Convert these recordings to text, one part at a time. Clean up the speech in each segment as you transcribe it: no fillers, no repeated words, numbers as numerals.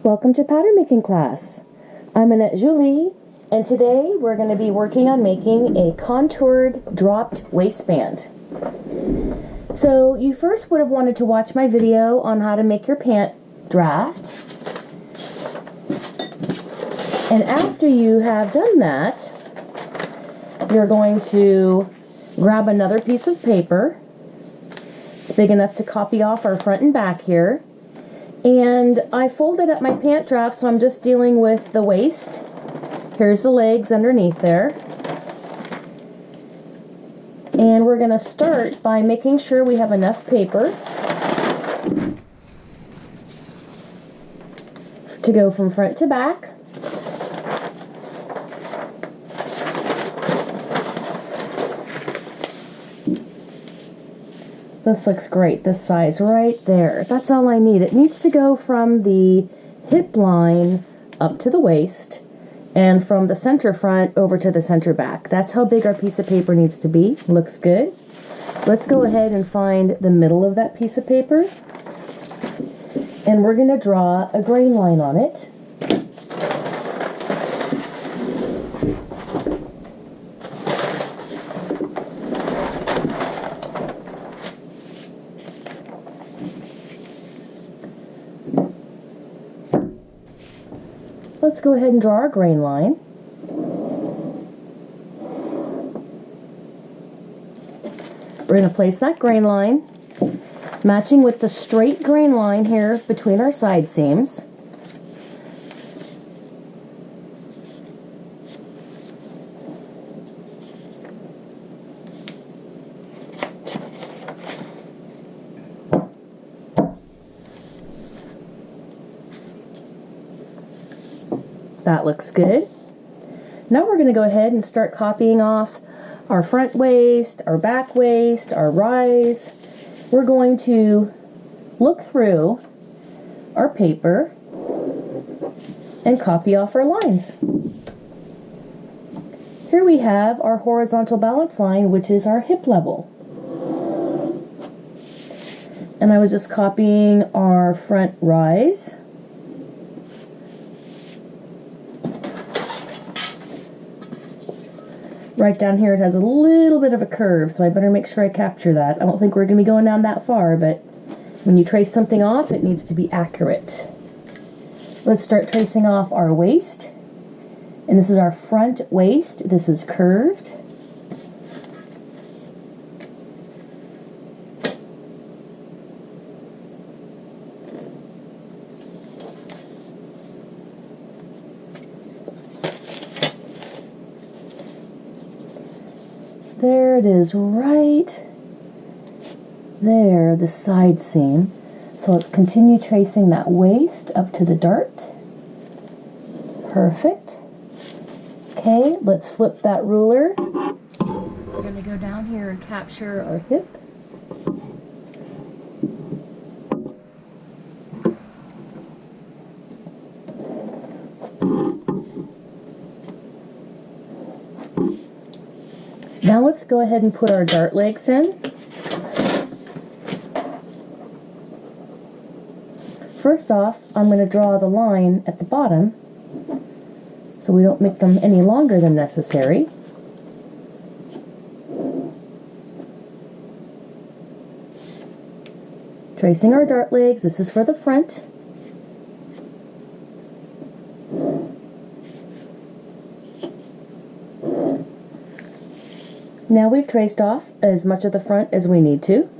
Welcome to pattern making class. I'm Annette Julie, and today we're going to be working on making a contoured dropped waistband. So you first would have wanted to watch my video on how to make your pant draft. And after you have done that, you're going to grab another piece of paper. It's big enough to copy off our front and back here. And I folded up my pant draft, so I'm just dealing with the waist. Here's the legs underneath there. And we're going to start by making sure we have enough paper to go from front to back. This looks great, this size right there. That's all I need. It needs to go from the hip line up to the waist and from the center front over to the center back. That's how big our piece of paper needs to be. Looks good. Let's go ahead and find the middle of that piece of paper. And we're going to draw a grain line on it. Let's go ahead and draw our grain line. We're going to place that grain line matching with the straight grain line here between our side seams. That looks good. Now we're going to go ahead and start copying off our front waist, our back waist, our rise. We're going to look through our paper and copy off our lines. Here we have our horizontal balance line, which is our hip level. And I was just copying our front rise. Right down here it has a little bit of a curve, so I better make sure I capture that. I don't think we're going to be going down that far, but when you trace something off, it needs to be accurate. Let's start tracing off our waist. And this is our front waist. This is curved. There it is, right there, the side seam. So let's continue tracing that waist up to the dart. Perfect. Okay, let's flip that ruler. We're going to go down here and capture our hip. Now let's go ahead and put our dart legs in. First off, I'm going to draw the line at the bottom so we don't make them any longer than necessary. Tracing our dart legs, this is for the front. Now we've traced off as much of the front as we need to.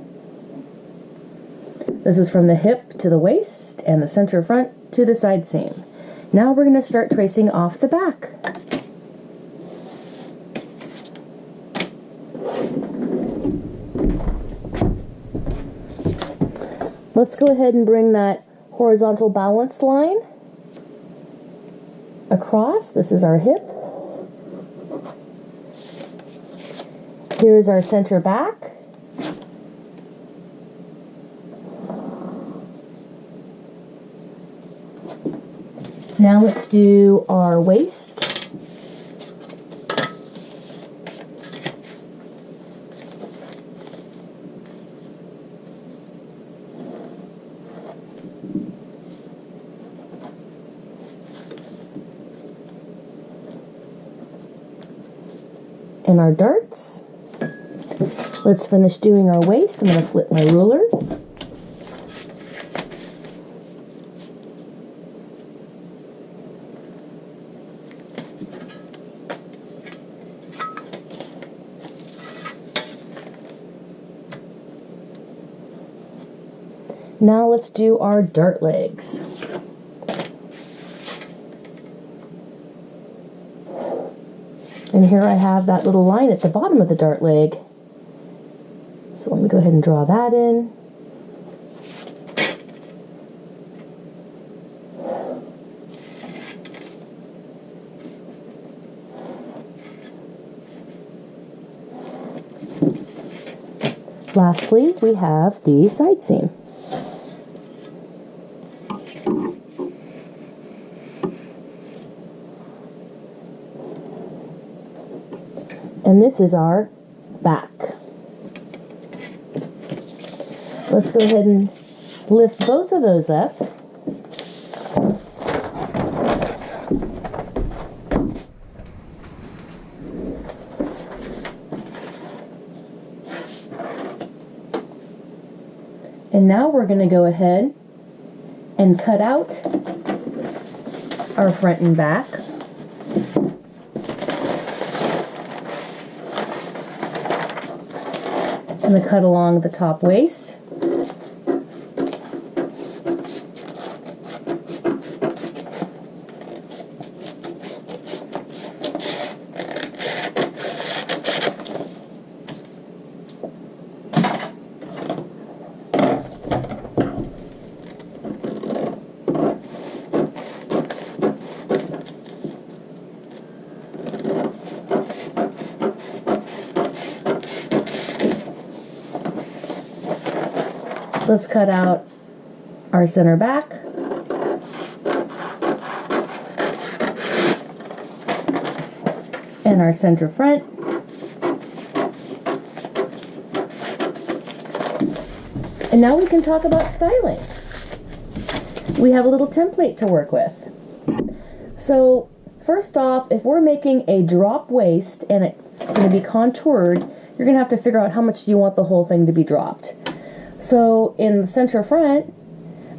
This is from the hip to the waist and the center front to the side seam. Now we're going to start tracing off the back. Let's go ahead and bring that horizontal balance line across. This is our hip. Here's our center back. Now let's do our waist. and our darts. Let's finish doing our waist. I'm going to flip my ruler. Now let's do our dart legs. And here I have that little line at the bottom of the dart leg. So let me go ahead and draw that in. Lastly, we have the side seam. And this is our back. Let's go ahead and lift both of those up. And now we're going to go ahead and cut out our front and back. I'm going to cut along the top waist. Let's cut out our center back. And our center front. And now we can talk about styling. We have a little template to work with. So first off, if we're making a drop waist and it's going to be contoured, you're going to have to figure out how much do you want the whole thing to be dropped. So in the center front,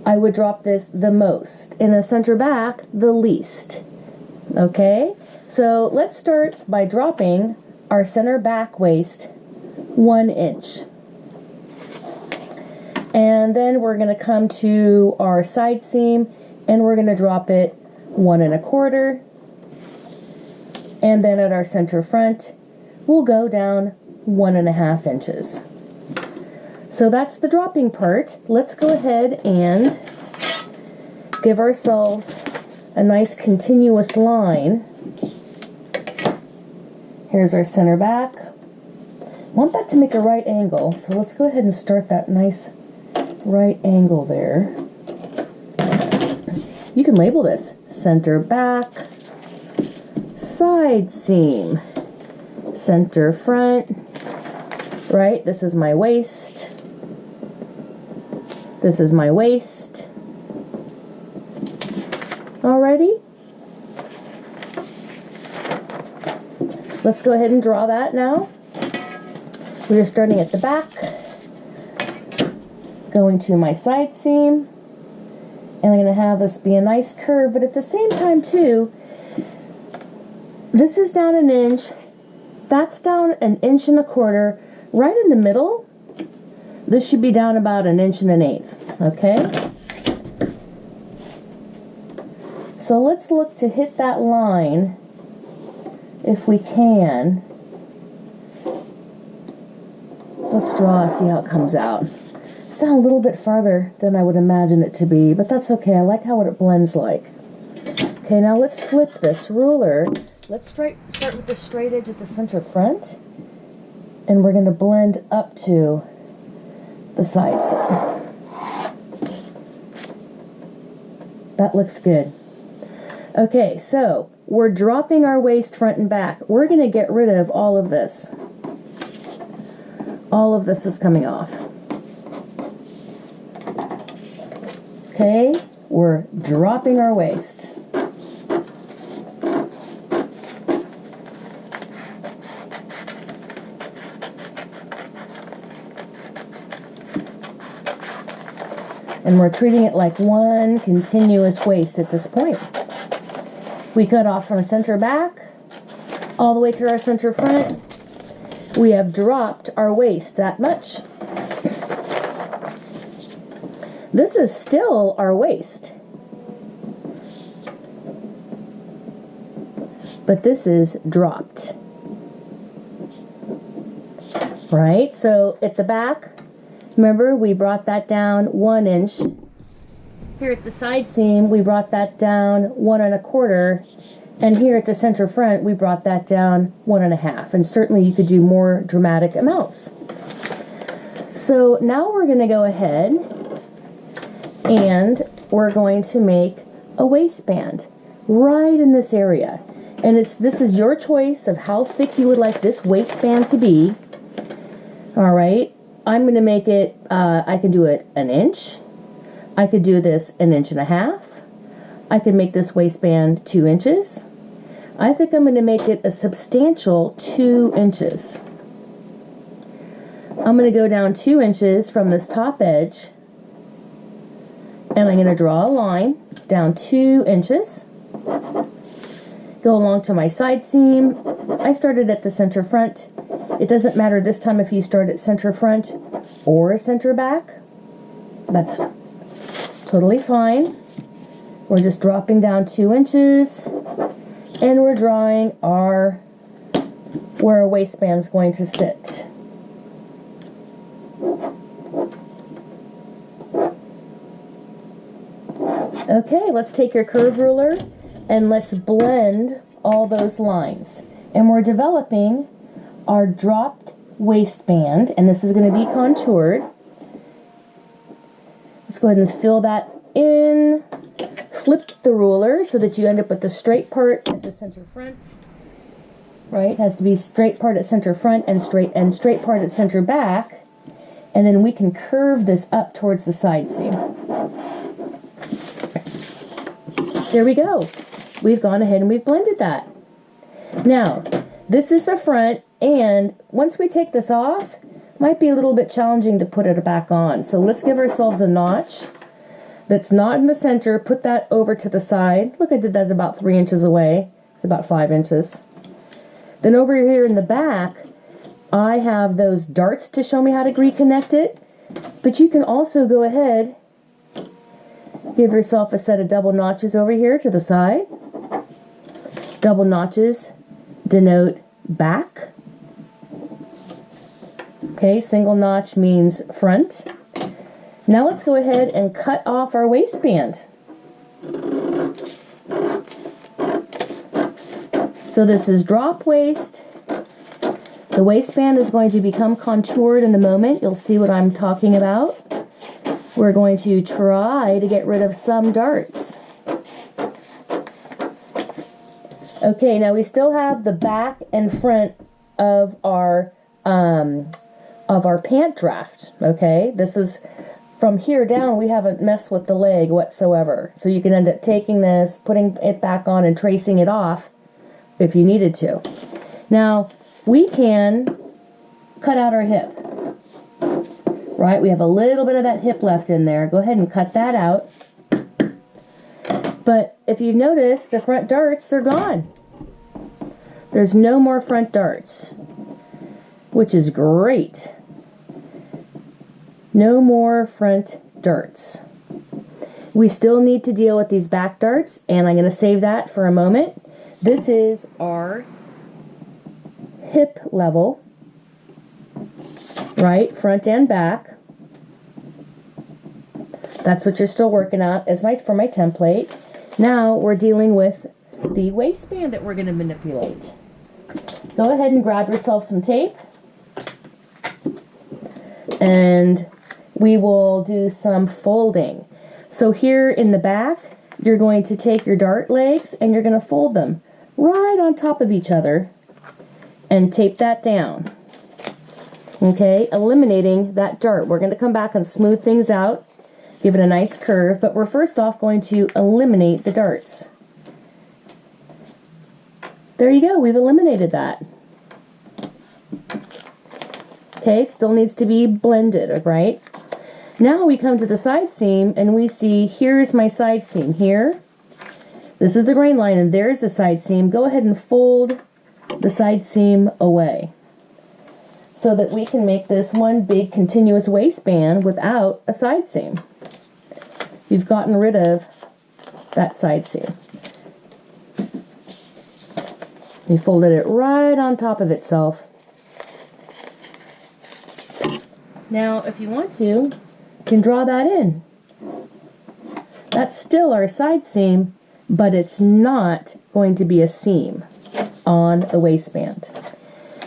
I would drop this the most. In the center back, the least. Okay? So let's start by dropping our center back waist 1 inch. And then we're going to come to our side seam and we're going to drop it 1 1/4. And then at our center front, we'll go down 1 1/2 inches. So that's the dropping part. Let's go ahead and give ourselves a nice continuous line. Here's our center back. I want that to make a right angle, so let's go ahead and start that nice right angle there. You can label this center back, side seam, center front, right? This is my waist. This is my waist. Alrighty. Let's go ahead and draw that now. We're starting at the back, going to my side seam, and I'm going to have this be a nice curve, but at the same time too, this is down 1 inch, that's down 1 1/4 inches, right in the middle. This should be down about 1 1/8 inches, okay? So let's look to hit that line if we can. Let's draw, see how it comes out. It's down a little bit farther than I would imagine it to be, but that's okay. I like how it blends like. Okay, now let's flip this ruler. Let's start with the straight edge at the center front, and we're going to blend up to the side seam. That looks good. Okay, so we're dropping our waist front and back. We're going to get rid of all of this. All of this is coming off. Okay, we're dropping our waist. And we're treating it like one continuous waist at this point. We cut off from center back all the way to our center front. We have dropped our waist that much. This is still our waist, but this is dropped. Right? So at the back, remember we brought that down 1 inch. Here at the side seam, we brought that down 1 1/4. And here at the center front, we brought that down 1 1/2. And certainly you could do more dramatic amounts. So now we're going to go ahead and we're going to make a waistband right in this area. And this is your choice of how thick you would like this waistband to be. All right, I'm going to make it, I can do it 1 inch. I could do this 1 1/2 inches. I could make this waistband 2 inches. I think I'm going to make it a substantial 2 inches. I'm going to go down 2 inches from this top edge, and I'm going to draw a line down 2 inches. Go along to my side seam. I started at the center front. It doesn't matter this time if you start at center front or center back. That's totally fine. We're just dropping down 2 inches, and we're drawing where our waistband is going to sit. Okay, let's take your curve ruler and let's blend all those lines. And we're developing our dropped waistband, and this is going to be contoured. Let's go ahead and fill that in. Flip the ruler so that you end up with the straight part at the center front. Right? It has to be straight part at center front and straight part at center back. And then we can curve this up towards the side seam. There we go. We've gone ahead and we've blended that. Now, this is the front, and once we take this off, it might be a little bit challenging to put it back on. So let's give ourselves a notch that's not in the center. Put that over to the side. Look, I did that about 3 inches away. It's about 5 inches. Then over here in the back, I have those darts to show me how to reconnect it. But you can also go ahead, give yourself a set of double notches over here to the side. Double notches denote back. Okay, single notch means front. Now let's go ahead and cut off our waistband. So this is drop waist. The waistband is going to become contoured in a moment. You'll see what I'm talking about. We're going to try to get rid of some darts. Okay, now we still have the back and front of our pant draft. Okay, this is from here down. We haven't messed with the leg whatsoever. So you can end up taking this, putting it back on, and tracing it off if you needed to. Now we can cut out our hip. Right, we have a little bit of that hip left in there. Go ahead and cut that out. But if you've noticed, the front darts, they're gone. There's no more front darts, which is great. No more front darts. We still need to deal with these back darts, and I'm going to save that for a moment. This is our hip level, right, front and back. That's what you're still working on for my template. Now we're dealing with the waistband that we're going to manipulate. Go ahead and grab yourself some tape, and we will do some folding. So here in the back, you're going to take your dart legs and you're going to fold them right on top of each other and tape that down. Okay, eliminating that dart. We're going to come back and smooth things out, give it a nice curve, but we're first off going to eliminate the darts. There you go, we've eliminated that. Okay, it still needs to be blended, right? Now we come to the side seam and we see here's my side seam here. This is the grain line and there's the side seam. Go ahead and fold the side seam away so that we can make this one big continuous waistband without a side seam. You've gotten rid of that side seam. You folded it right on top of itself. Now, if you want to, you can draw that in. That's still our side seam, but it's not going to be a seam on the waistband.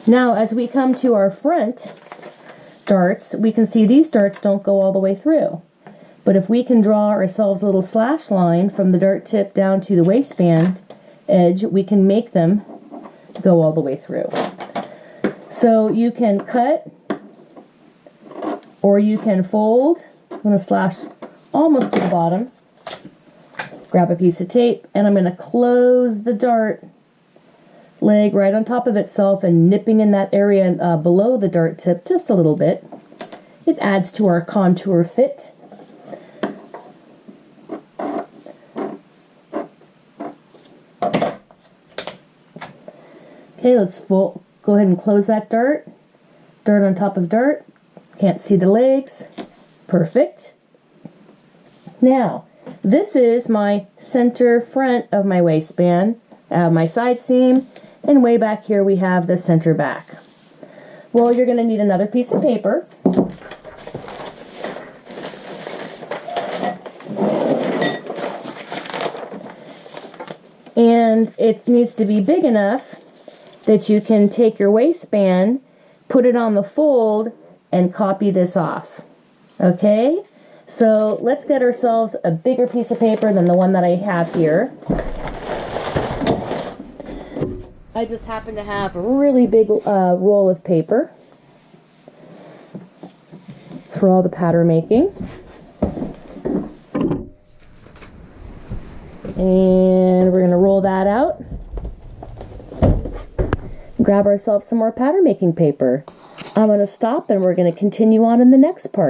Now, as we come to our front darts, we can see these darts don't go all the way through. But if we can draw ourselves a little slash line from the dart tip down to the waistband edge, we can make them go all the way through. So you can cut or you can fold. I'm going to slash almost to the bottom. Grab a piece of tape and I'm going to close the dart leg right on top of itself and nipping in that area below the dart tip just a little bit. It adds to our contour fit. Okay, let's go ahead and close that dart. Dart on top of dart. Can't see the legs. Perfect. Now, this is my center front of my waistband. I have my side seam, and way back here we have the center back. Well, you're going to need another piece of paper. And it needs to be big enough that you can take your waistband, put it on the fold, and copy this off. Okay? So let's get ourselves a bigger piece of paper than the one that I have here. I just happen to have a really big roll of paper for all the pattern making. And we're going to roll that out. Grab ourselves some more pattern making paper. I'm going to stop and we're going to continue on in the next part.